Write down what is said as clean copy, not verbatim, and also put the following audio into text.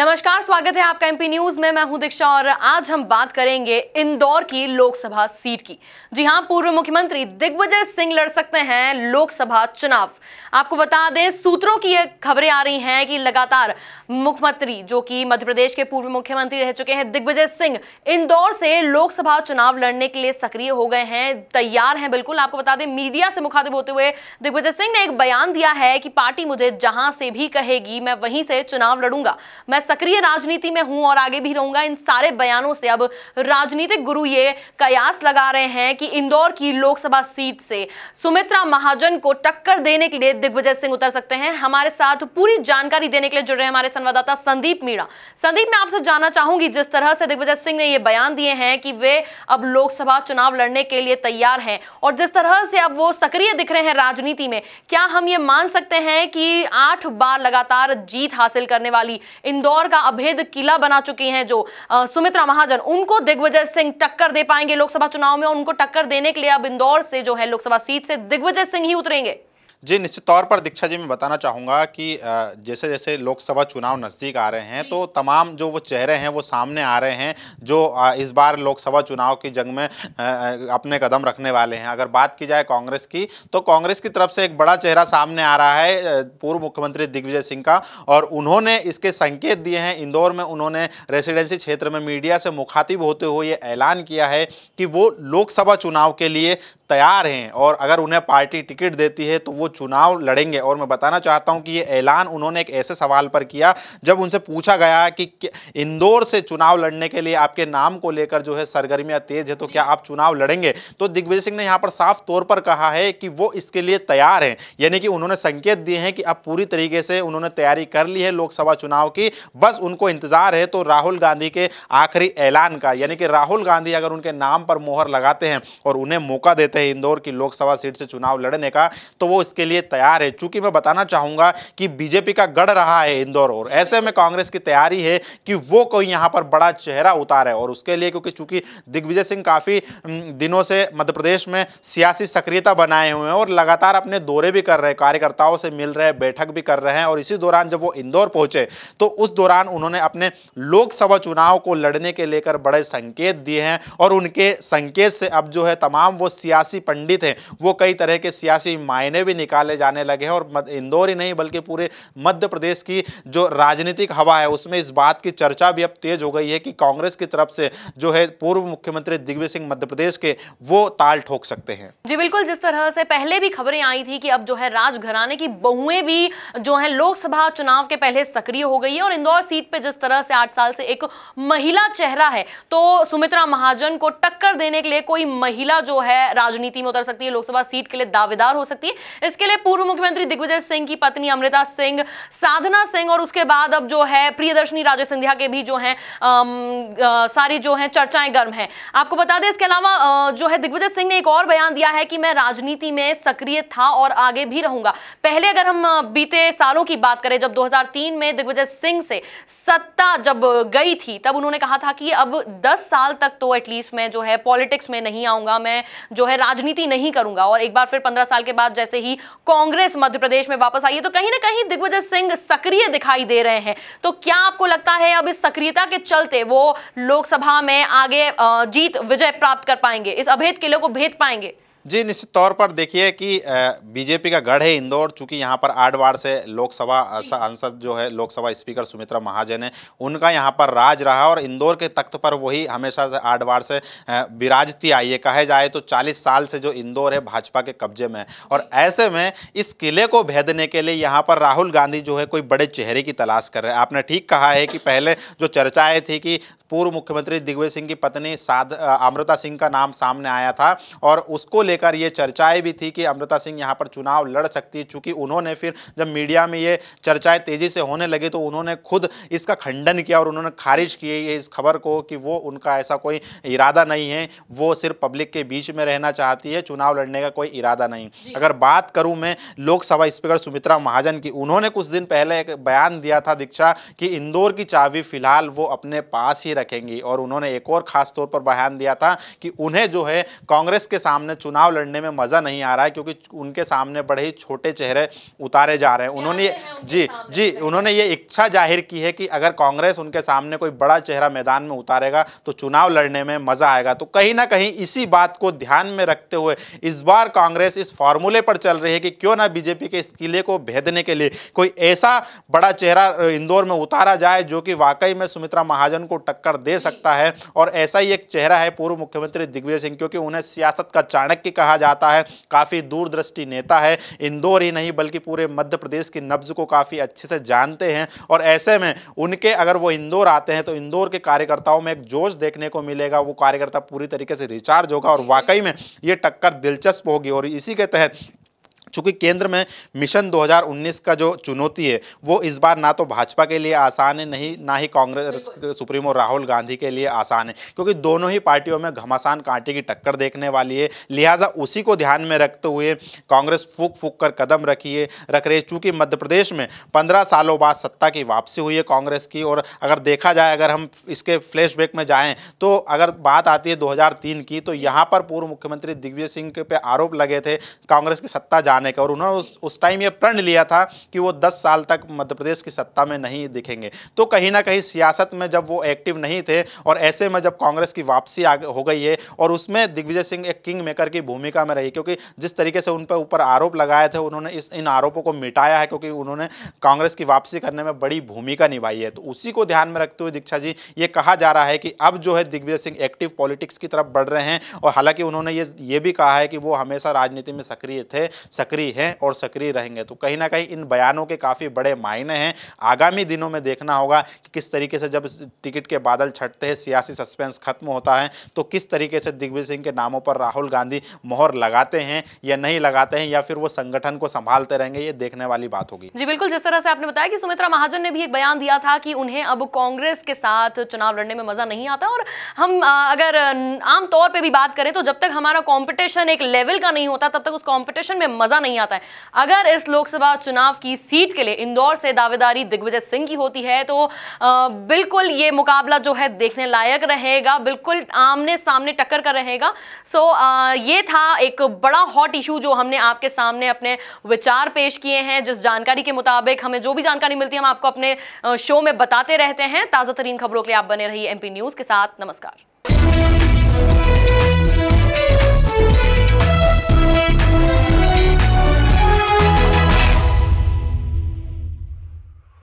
नमस्कार, स्वागत है आपका एमपी न्यूज में। मैं हूं दीक्षा और आज हम बात करेंगे इंदौर की लोकसभा सीट की। जी हां, पूर्व मुख्यमंत्री दिग्विजय सिंह लड़ सकते हैं लोकसभा चुनाव। आपको बता दें, सूत्रों की ये खबरें आ रही हैं कि लगातार मुख्यमंत्री, जो कि मध्य प्रदेश के पूर्व मुख्यमंत्री रह चुके हैं, दिग्विजय सिंह इंदौर से लोकसभा चुनाव लड़ने के लिए सक्रिय हो गए हैं, तैयार हैं। बिल्कुल आपको बता दें, मीडिया से मुखातिब होते हुए दिग्विजय सिंह ने एक बयान दिया है कि पार्टी मुझे जहां से भी कहेगी मैं वहीं से चुनाव लड़ूंगा, मैं सक्रिय राजनीति में हूं और आगे भी रहूंगा। इन सारे बयानों से अब राजनीतिक गुरु ये कयास लगा रहे हैं कि इंदौर की लोकसभा सीट से सुमित्रा महाजन को टक्कर देने के लिए दिग्विजय सिंह उतर सकते हैं। हमारे साथ पूरी जानकारी देने के लिए जुड़ रहे हैं हमारे संवाददाता संदीप मीणा। संदीप, मैं आपसे जानना चाहूंगी, जिस तरह से दिग्विजय सिंह ने ये बयान दिए हैं कि वे अब लोकसभा चुनाव लड़ने के लिए तैयार हैं और जिस तरह से अब वो सक्रिय दिख रहे हैं राजनीति में, क्या हम ये मान सकते हैं कि 8 बार लगातार जीत हासिल करने वाली इंदौर का अभेद किला बना चुकी हैं जो सुमित्रा महाजन, उनको दिग्विजय सिंह टक्कर दे पाएंगे लोकसभा चुनाव में? उनको टक्कर देने के लिए अब इंदौर से जो है लोकसभा सीट से दिग्विजय सिंह ही उतरेंगे? जी, निश्चित तौर पर दीक्षा जी, मैं बताना चाहूँगा कि जैसे जैसे लोकसभा चुनाव नज़दीक आ रहे हैं तो तमाम जो वो चेहरे हैं वो सामने आ रहे हैं जो इस बार लोकसभा चुनाव की जंग में अपने कदम रखने वाले हैं। अगर बात की जाए कांग्रेस की, तो कांग्रेस की तरफ से एक बड़ा चेहरा सामने आ रहा है पूर्व मुख्यमंत्री दिग्विजय सिंह का, और उन्होंने इसके संकेत दिए हैं। इंदौर में उन्होंने रेसिडेंसी क्षेत्र में मीडिया से मुखातिब होते हुए ये ऐलान किया है कि वो लोकसभा चुनाव के लिए तैयार हैं और अगर उन्हें पार्टी टिकट देती है तो वो चुनाव लड़ेंगे। और मैं बताना चाहता हूं कि ये ऐलान उन्होंने एक ऐसे सवाल पर किया जब उनसे पूछा गया कि इंदौर से चुनाव लड़ने के लिए आपके नाम को लेकर जो है सरगर्मियां तेज है, तो क्या आप चुनाव लड़ेंगे? तो दिग्विजय सिंह ने यहां पर साफ तौर पर कहा है कि वो इसके लिए तैयार हैं, यानी कि उन्होंने संकेत दिए हैं कि अब पूरी तरीके से उन्होंने तैयारी कर ली है लोकसभा चुनाव की, बस उनको इंतजार है तो राहुल गांधी के आखिरी ऐलान का। यानी कि राहुल गांधी अगर उनके नाम पर मोहर लगाते हैं और उन्हें मौका देते हैं इंदौर की लोकसभा सीट से चुनाव लड़ने का, तो वो इसके लिए तैयार है। चूंकि मैं बताना चाहूंगा कि बीजेपी का गढ़ रहा है इंदौर, और ऐसे में कांग्रेस की तैयारी है कि वो कोई यहां पर बड़ा चेहरा उतारे। और उसके लिए क्योंकि चूंकि दिग्विजय सिंह काफी दिनों से मध्य प्रदेश में सियासी सक्रियता बनाए हुए हैं और लगातार अपने दौरे भी कर रहे हैं, कार्यकर्ताओं से मिल रहे हैं, बैठक भी कर रहे हैं, और इसी दौरान जब वो इंदौर पहुंचे तो उस दौरान उन्होंने अपने लोकसभा चुनाव को लड़ने के लेकर बड़े संकेत दिए हैं। और उनके संकेत से अब जो है तमाम वो सियासी पंडित हैं वो कई तरह के सियासी मायने भी निकाले जाने लगे हैं। और इंदौर ही नहीं बल्कि पूरे मध्य प्रदेश की जो राजनीतिक हवा है उसमें इस बात की चर्चा भी अब तेज हो गई है कि कांग्रेस की तरफ से जो है पूर्व मुख्यमंत्री दिग्विजय सिंह मध्य प्रदेश के, वो ताल ठोक सकते हैं। जी बिल्कुल, जिस तरह से पहले भी खबरें आई थी कि अब जो है राजघराने की बहुएं भी जो है लोकसभा चुनाव के पहले सक्रिय हो गई है, और इंदौर सीट पे जिस तरह से 8 साल से एक महिला चेहरा है, तो सुमित्रा महाजन को टक्कर देने के लिए कोई महिला जो है राजनीति में उतर सकती है, लोकसभा सीट के लिए दावेदार हो सकती है। इसके लिए पूर्व मुख्यमंत्री दिग्विजय सिंह की पत्नी अमृता सिंह, साधना सिंह और उसके बाद अब जो है प्रियदर्शनी राजे सिंधिया के भी जो है सारी जो है चर्चाएं गर्म है। आपको बता दें, इसके अलावा जो है दिग्विजय सिंह ने एक और बयान दिया है कि मैं राजनीति में सक्रिय था और आगे भी रहूंगा। पहले अगर हम बीते सालों की बात करें, जब 2003 में दिग्विजय सिंह से सत्ता जब गई थी, तब उन्होंने कहा था कि अब 10 साल तक तो एटलीस्ट मैं जो है पॉलिटिक्स में नहीं आऊंगा, मैं जो है राजनीति नहीं करूंगा। और एक बार फिर 15 साल के बाद जैसे ही कांग्रेस मध्य प्रदेश में वापस आई है, तो कहीं ना कहीं दिग्विजय सिंह सक्रिय दिखाई दे रहे हैं। तो क्या आपको लगता है अब इस सक्रियता के चलते वो लोकसभा में आगे जीत विजय प्राप्त कर पाएंगे, इस अभेद किले को भेद पाएंगे? जी, निश्चित तौर पर देखिए कि बीजेपी का गढ़ है इंदौर। चूंकि यहाँ पर 8 बार से लोकसभा सांसद जो है लोकसभा स्पीकर सुमित्रा महाजन है, उनका यहाँ पर राज रहा और इंदौर के तख्त पर वही हमेशा से 8 बार से विराजती आई है। कहे जाए तो 40 साल से जो इंदौर है भाजपा के कब्जे में है, और ऐसे में इस किले को भेदने के लिए यहाँ पर राहुल गांधी जो है कोई बड़े चेहरे की तलाश कर रहे हैं। आपने ठीक कहा है कि पहले जो चर्चाएं थी कि पूर्व मुख्यमंत्री दिग्विजय सिंह की पत्नी अमृता सिंह का नाम सामने आया था, और उसको लेकर ये चर्चाएं भी थी कि अमृता सिंह यहां पर चुनाव लड़ सकती है। चूंकि उन्होंने फिर जब मीडिया में ये चर्चाएं तेजी से होने लगी तो उन्होंने खुद इसका खंडन किया और उन्होंने खारिज किए इस खबर को कि वो उनका ऐसा कोई इरादा नहीं है, वो सिर्फ पब्लिक के बीच में रहना चाहती है, चुनाव लड़ने का कोई इरादा नहीं। अगर बात करूं मैं लोकसभा स्पीकर सुमित्रा महाजन की, उन्होंने कुछ दिन पहले एक बयान दिया था दीक्षा कि इंदौर की चाबी फिलहाल वो अपने पास ही रखेंगी, और उन्होंने एक और खास तौर पर बयान दिया था कि उन्हें जो है कांग्रेस के सामने चुनाव चुनाव लड़ने में मजा नहीं आ रहा है, क्योंकि उनके सामने बड़े ही छोटे चेहरे उतारे जा रहे हैं। उन्होंने ये इच्छा जाहिर की है कि अगर कांग्रेस उनके सामने कोई बड़ा चेहरा मैदान में उतारेगा तो चुनाव लड़ने में मजा आएगा। तो कहीं ना कहीं इसी बात को ध्यान में रखते हुए इस बार कांग्रेस इस फॉर्मूले पर चल रही है कि क्यों ना बीजेपी के इस किले को भेदने के लिए कोई ऐसा बड़ा चेहरा इंदौर में उतारा जाए जो कि वाकई में सुमित्रा महाजन को टक्कर दे सकता है। और ऐसा ही एक चेहरा है पूर्व मुख्यमंत्री दिग्विजय सिंह, क्योंकि उन्हें सियासत का चाणक्य कहा जाता है, काफी दूरदृष्टि नेता है, इंदौर ही नहीं बल्कि पूरे मध्य प्रदेश की नब्ज को काफी अच्छे से जानते हैं। और ऐसे में उनके अगर वो इंदौर आते हैं तो इंदौर के कार्यकर्ताओं में एक जोश देखने को मिलेगा, वो कार्यकर्ता पूरी तरीके से रिचार्ज होगा और वाकई में ये टक्कर दिलचस्प होगी। और इसी के तहत चूंकि केंद्र में मिशन 2019 का जो चुनौती है वो इस बार ना तो भाजपा के लिए आसान है, ना ही कांग्रेस सुप्रीमो राहुल गांधी के लिए आसान है, क्योंकि दोनों ही पार्टियों में घमासान कांटे की टक्कर देखने वाली है। लिहाजा उसी को ध्यान में रखते हुए कांग्रेस फूक फूक कर कदम रख रही है। चूंकि मध्य प्रदेश में 15 सालों बाद सत्ता की वापसी हुई है कांग्रेस की। और अगर देखा जाए, अगर हम इसके फ्लैशबैक में जाएं तो अगर बात आती है 2003 की, तो यहाँ पर पूर्व मुख्यमंत्री दिग्विजय सिंह पे आरोप लगे थे कांग्रेस की सत्ता का, और उन्होंने उस टाइम ये प्रण लिया था कि वो 10 साल तक मध्य प्रदेश की सत्ता में नहीं दिखेंगे। तो कहीं ना कहीं सियासत में जब वो एक्टिव नहीं थे और ऐसे में जब कांग्रेस की वापसी हो गई है और उसमें दिग्विजय सिंह एक किंग मेकर की भूमिका में रही, क्योंकि जिस तरीके से उन पर ऊपर आरोप लगाए थे उन्होंने इन आरोपों को मिटाया है, क्योंकि उन्होंने कांग्रेस की वापसी करने में बड़ी भूमिका निभाई है। तो उसी को ध्यान में रखते हुए दीक्षा जी ये कहा जा रहा है कि अब जो है दिग्विजय सिंह एक्टिव पॉलिटिक्स की तरफ बढ़ रहे हैं। और हालांकि उन्होंने ये भी कहा है कि वो हमेशा राजनीति में सक्रिय हैं और सक्रिय रहेंगे। तो कहीं ना कहीं इन बयानों के काफ़ी बड़े मायने हैं। आगामी दिनों में देखना होगा कि किस तरीके से जब टिकट के बादल छटते हैं, सियासी सस्पेंस खत्म होता है, तो किस तरीके से दिग्विजय सिंह के नामों पर राहुल गांधी मोहर लगाते हैं या नहीं लगाते हैं, या फिर वो संगठन को संभालते रहेंगे, ये देखने वाली बात होगी। जी बिल्कुल, जिस तरह से आपने बताया कि सुमित्रा महाजन ने भी एक बयान दिया था कि उन्हें अब कांग्रेस के साथ चुनाव लड़ने में मजा नहीं आता। और हम अगर आम तौर पे भी बात करें तो जब तक हमारा कंपटीशन एक लेवल का नहीं होता तब तक उस कंपटीशन में मजा नहीं आता है। अगर इस लोकसभा चुनाव की सीट के लिए इंदौर से दावेदारी दिग्विजय सिंह की होती है तो बिल्कुल ये मुकाबला जो है देखने लायक रहेगा, बिल्कुल आमने सामने टक्कर का रहेगा। ये था एक बड़ा हॉट इशू जो हमने आपके सामने अपने विचार पेश किए हैं। जिस जानकारी के मुताबिक हमें जो भी जानकारी मिलती है हम आपको अपने शो में बताते रहते हैं। ताजा तरीन खबरों के लिए आप बने रहिए एमपी न्यूज के साथ। नमस्कार।